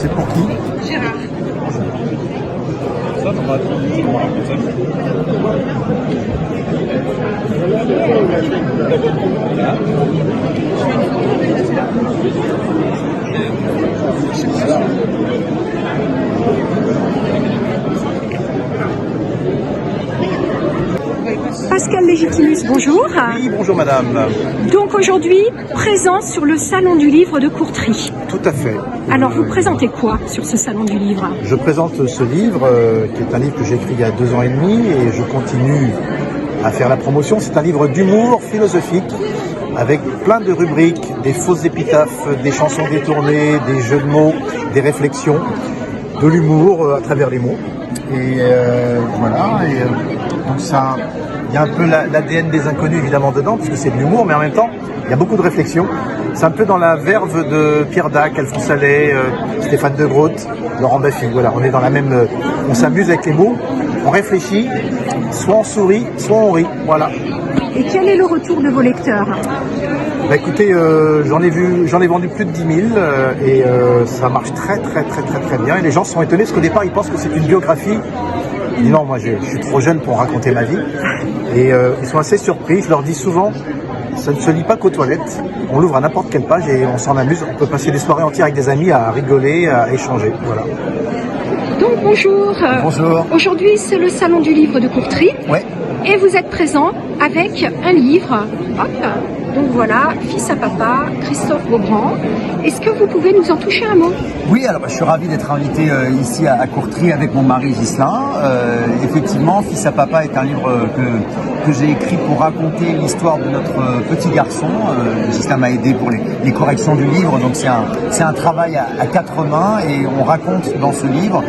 C'est pour qui? Gérard. Pascal Légitimus, bonjour. Oui, bonjour madame. Donc aujourd'hui, présent sur le Salon du Livre de Courtry. Tout à fait. Alors vous présentez quoi sur ce Salon du Livre? Je présente ce livre, qui est un livre que j'ai écrit il y a 2 ans et demi, et je continue à faire la promotion. C'est un livre d'humour philosophique, avec plein de rubriques, des fausses épitaphes, des chansons détournées, des jeux de mots, des réflexions, de l'humour à travers les mots. Et voilà, donc ça, il y a un peu l'ADN des inconnus évidemment dedans, puisque c'est de l'humour, mais en même temps, il y a beaucoup de réflexions. C'est un peu dans la verve de Pierre Dac, Alphonse Allais, Stéphane de Groot, Laurent Baffy. Voilà, on est dans la même, on s'amuse avec les mots, on réfléchit, soit on sourit, soit on rit. Voilà. Et quel est le retour de vos lecteurs? Bah écoutez, j'en ai vendu plus de 10 000 et ça marche très bien. Et les gens sont étonnés parce qu'au départ ils pensent que c'est une biographie. Ils disent non, moi je suis trop jeune pour raconter ma vie. Et ils sont assez surpris. Je leur dis souvent, ça ne se lit pas qu'aux toilettes. On l'ouvre à n'importe quelle page et on s'en amuse. On peut passer des soirées entières avec des amis à rigoler, à échanger. Voilà. Donc bonjour. Bonjour. Aujourd'hui c'est le Salon du Livre de Courtry. Ouais. Et vous êtes présent avec un livre. Hop. Donc voilà, Fils à papa, Christophe Beaugrand. Est-ce que vous pouvez nous en toucher un mot? Oui, alors je suis ravi d'être invité ici à Courtry avec mon mari Ghislain. Effectivement, Fils à papa est un livre que j'ai écrit pour raconter l'histoire de notre petit garçon. Ghislain m'a aidé pour les corrections du livre, donc c'est un travail à 4 mains et on raconte dans ce livre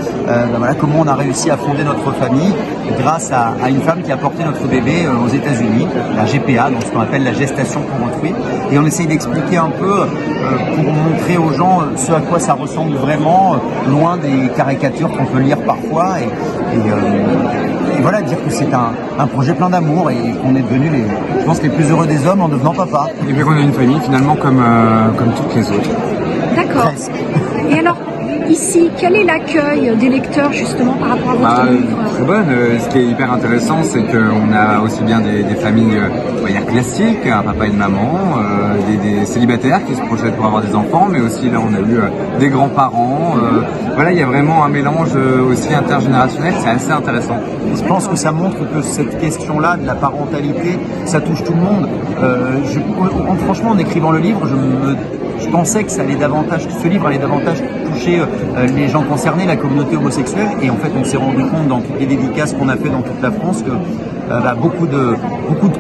voilà, comment on a réussi à fonder notre famille grâce à une femme qui a porté notre bébé aux États-Unis, la GPA, donc ce qu'on appelle la gestation pour autrui. Et on essaye d'expliquer un peu pour montrer aux gens ce à quoi ça ressemble vraiment, loin des caricatures qu'on peut lire parfois. Et voilà, dire que c'est un projet plein d'amour et qu'on est devenus, je pense, les plus heureux des hommes en devenant papa. Et puis qu'on a une famille finalement comme toutes les autres. D'accord. Et alors, ici, quel est l'accueil des lecteurs justement par rapport à votre livre? Très bonne. Ce qui est hyper intéressant, c'est qu'on a aussi bien des familles, on va dire classiques, un papa et une maman, des célibataires qui se projettent pour avoir des enfants, mais aussi là on a eu des grands-parents. Voilà, il y a vraiment un mélange aussi intergénérationnel, c'est assez intéressant. Je pense que ça montre que cette question-là de la parentalité, ça touche tout le monde. Franchement, en écrivant le livre, je pensais que ça allait davantage, que ce livre allait davantage toucher les gens concernés, la communauté homosexuelle, et en fait on s'est rendu compte dans toutes les dédicaces qu'on a fait dans toute la France que beaucoup de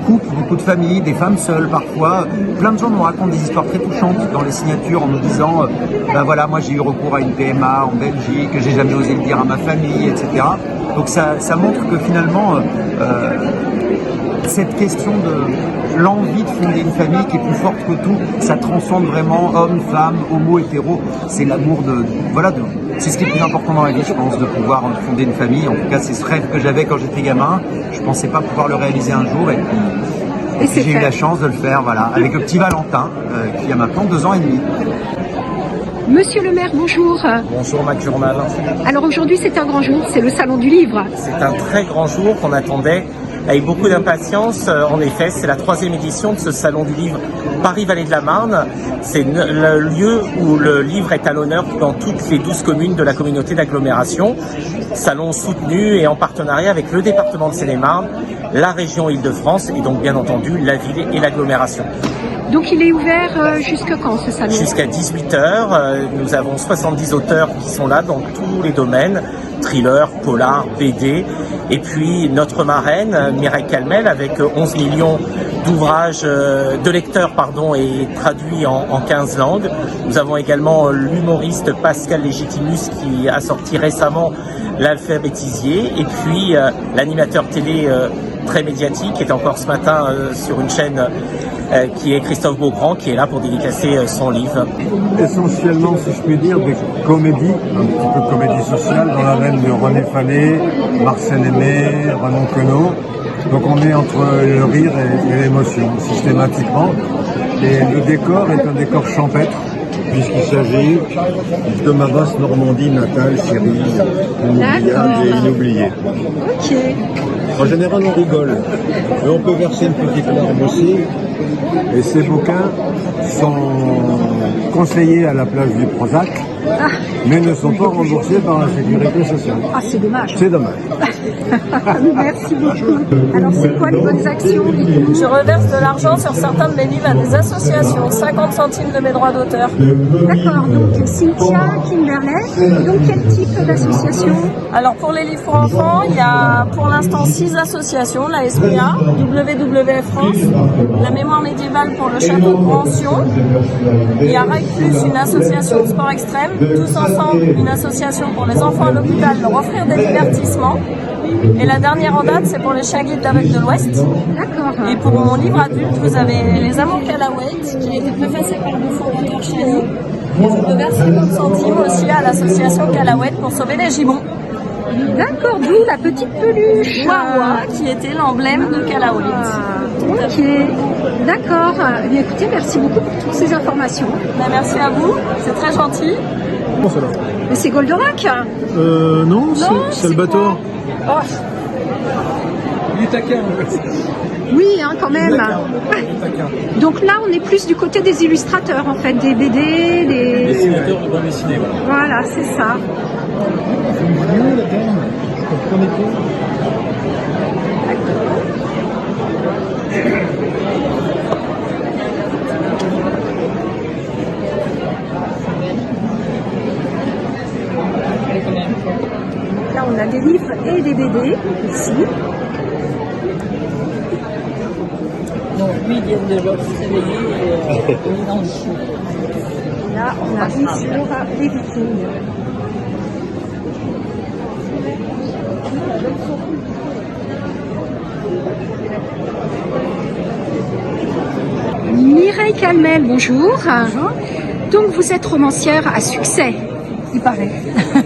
couples, beaucoup de familles, des femmes seules parfois, plein de gens nous racontent des histoires très touchantes dans les signatures en nous disant voilà, moi j'ai eu recours à une PMA en Belgique, j'ai jamais osé le dire à ma famille, etc. Donc ça montre que finalement cette question de l'envie de fonder une famille qui est plus forte que tout, ça transcende vraiment homme, femme, homo, hétéro. C'est l'amour c'est ce qui est le plus important dans la vie, je pense, de pouvoir fonder une famille. En tout cas, c'est ce rêve que j'avais quand j'étais gamin. Je pensais pas pouvoir le réaliser un jour et puis j'ai eu la chance de le faire, voilà, avec le petit Valentin qui a maintenant 2 ans et demi. Monsieur le maire, bonjour. Bonjour Mac Journal. Alors aujourd'hui c'est un grand jour, c'est le Salon du Livre. C'est un très grand jour qu'on attendait avec beaucoup d'impatience. En effet, c'est la 3e édition de ce Salon du Livre Paris-Vallée de la Marne. C'est le lieu où le livre est à l'honneur dans toutes les 12 communes de la communauté d'agglomération. Salon soutenu et en partenariat avec le département de Seine-et-Marne, la région Île-de-France et donc bien entendu la ville et l'agglomération. Donc il est ouvert jusqu'à quand ce salon? Jusqu'à 18h. Nous avons 70 auteurs qui sont là dans tous les domaines, thriller, polar, BD. Et puis notre marraine, Mireille Calmel, avec 11 millions d'ouvrages, de lecteurs, et traduits en 15 langues. Nous avons également l'humoriste Pascal Légitimus qui a sorti récemment L'Alphabétisier. Et puis l'animateur télé très médiatique qui est encore ce matin sur une chaîne qui est Christophe Beaugrand, qui est là pour dédicacer son livre. Essentiellement, si je puis dire, des comédies, un petit peu de comédie sociale, dans la veine de René Fallet, Marcel Aimé, Raymond Queneau. Donc on est entre le rire et l'émotion, systématiquement. Et le décor est un décor champêtre, puisqu'il s'agit de ma vaste Normandie natale, série inoubliable et inoubliée. Ok. En général, on rigole, mais on peut verser une petite larme aussi. Et ces bouquins sont conseillés à la place du Prozac, mais ne sont pas remboursés par la Sécurité sociale. Ah, c'est dommage. C'est dommage. Merci beaucoup. Alors, c'est quoi les bonnes actions? Dites-nous. Je reverse de l'argent sur certains de mes livres à des associations, 50 centimes de mes droits d'auteur. D'accord, donc Cynthia Kimberley. Et donc, quel type d'association? Alors pour les livres pour enfants, il y a pour l'instant 6 associations, la SPA, WWF France, la mémoire médiévale pour le château de Brancion, il y a Rail Plus, une association de sport extrême, Tous Ensemble, une association pour les enfants à l'hôpital, leur offrir des divertissements. Et la dernière en date, c'est pour les chiens guides d'Avec de l'Ouest. D'accord. Et pour mon livre adulte, vous avez Les Amants Callaway, qui a été préfacé par le fond Walter Chani. Je reverse 50 centimes aussi à l'association Callaway pour sauver les gibbons. D'accord, d'où la petite peluche. Wawa, qui était l'emblème de Callaway. Ok, d'accord. Eh bien, écoutez, merci beaucoup pour toutes ces informations. Ben, merci à vous, c'est très gentil. Mais c'est Goldorak? Non, c'est le bateau. Oh. Il est taquin. Oui, hein, quand même. Donc là, on est plus du côté des illustrateurs, en fait, des BD, des... Dessinateur de bande dessinée, voilà. Voilà, c'est ça. Là, on a des livres et des BD ici. Donc lui, il vient de se réveiller et il est dans le chou. Là, on arrive sur les Vikings. Mireille Calmel, bonjour. Bonjour. Donc vous êtes romancière à succès. Il paraît.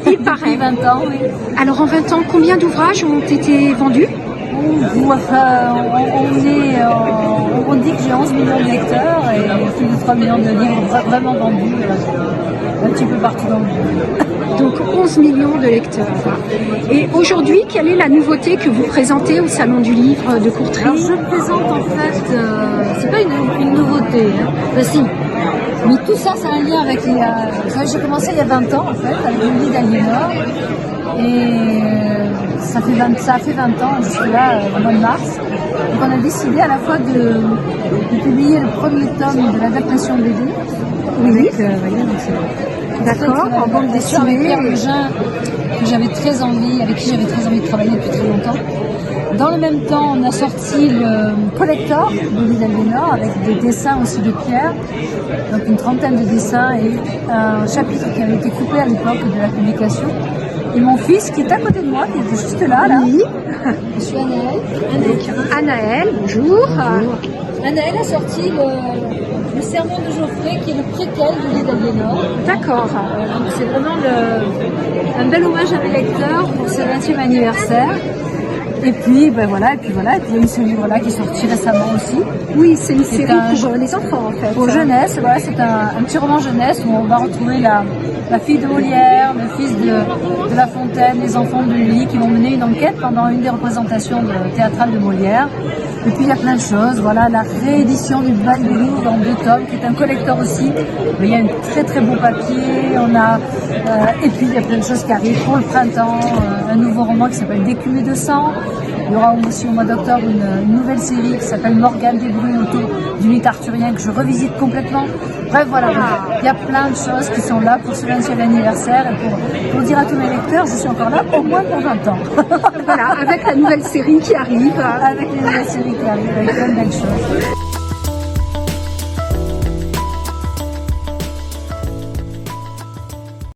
Il paraît. 20 ans, oui. Alors en 20 ans, combien d'ouvrages ont été vendus? On dit que j'ai 11 millions de lecteurs et plus de 3 millions de livres vraiment vendus un petit peu partout dans le monde. Donc 11 millions de lecteurs. Et aujourd'hui, quelle est la nouveauté que vous présentez au Salon du Livre de Courtrai? Alors je présente en fait, c'est pas une nouveauté, hein. Enfin, si. Mais tout ça, c'est un lien avec les... j'ai commencé il y a 20 ans en fait, avec le livre d'Aliénor. Et ça a fait 20 ans jusque-là, au mois de mars. Donc on a décidé à la fois de publier le premier tome de l'adaptation BD. Oui. D'accord, en bande dessinée avec Pierre Legin, avec qui j'avais très envie de travailler depuis très longtemps. Dans le même temps, on a sorti le collector de Louis d'Aliénor avec des dessins aussi de Pierre, donc une trentaine de dessins et un chapitre qui avait été coupé à l'époque de la publication. Et mon fils qui est à côté de moi, qui était juste là. Oui. Je suis Anaël. Anaël, bonjour. Anaël a sorti le Sermon de Geoffrey, qui est le préquel de Louis d'Aliénor. D'accord. Donc c'est vraiment un bel hommage à mes lecteurs pour ce 20e anniversaire. Et puis voilà, il y a eu ce livre-là qui est sorti récemment aussi. Oui, c'est une série pour les enfants en fait. Pour jeunesse, voilà, c'est un petit roman jeunesse où on va retrouver la fille de Molière, le fils de La Fontaine, les enfants de Lully qui vont mener une enquête pendant une des représentations théâtrales de Molière. Et puis il y a plein de choses, voilà, la réédition du Bal du Louvre en 2 tomes, qui est un collector aussi. Mais il y a un très très beau papier, et puis il y a plein de choses qui arrivent pour le printemps, un nouveau roman qui s'appelle D'écume et de sang. Il y aura aussi au mois d'octobre une nouvelle série qui s'appelle Morgane des Brumes autour du mythe arthurien que je revisite complètement. Bref, voilà, il y a plein de choses qui sont là pour ce 20e anniversaire et pour dire à tous mes lecteurs, je suis encore là au moins pour 20 ans. Voilà, avec la nouvelle série qui arrive. Avec les nouvelles séries qui arrivent, avec plein de belles choses.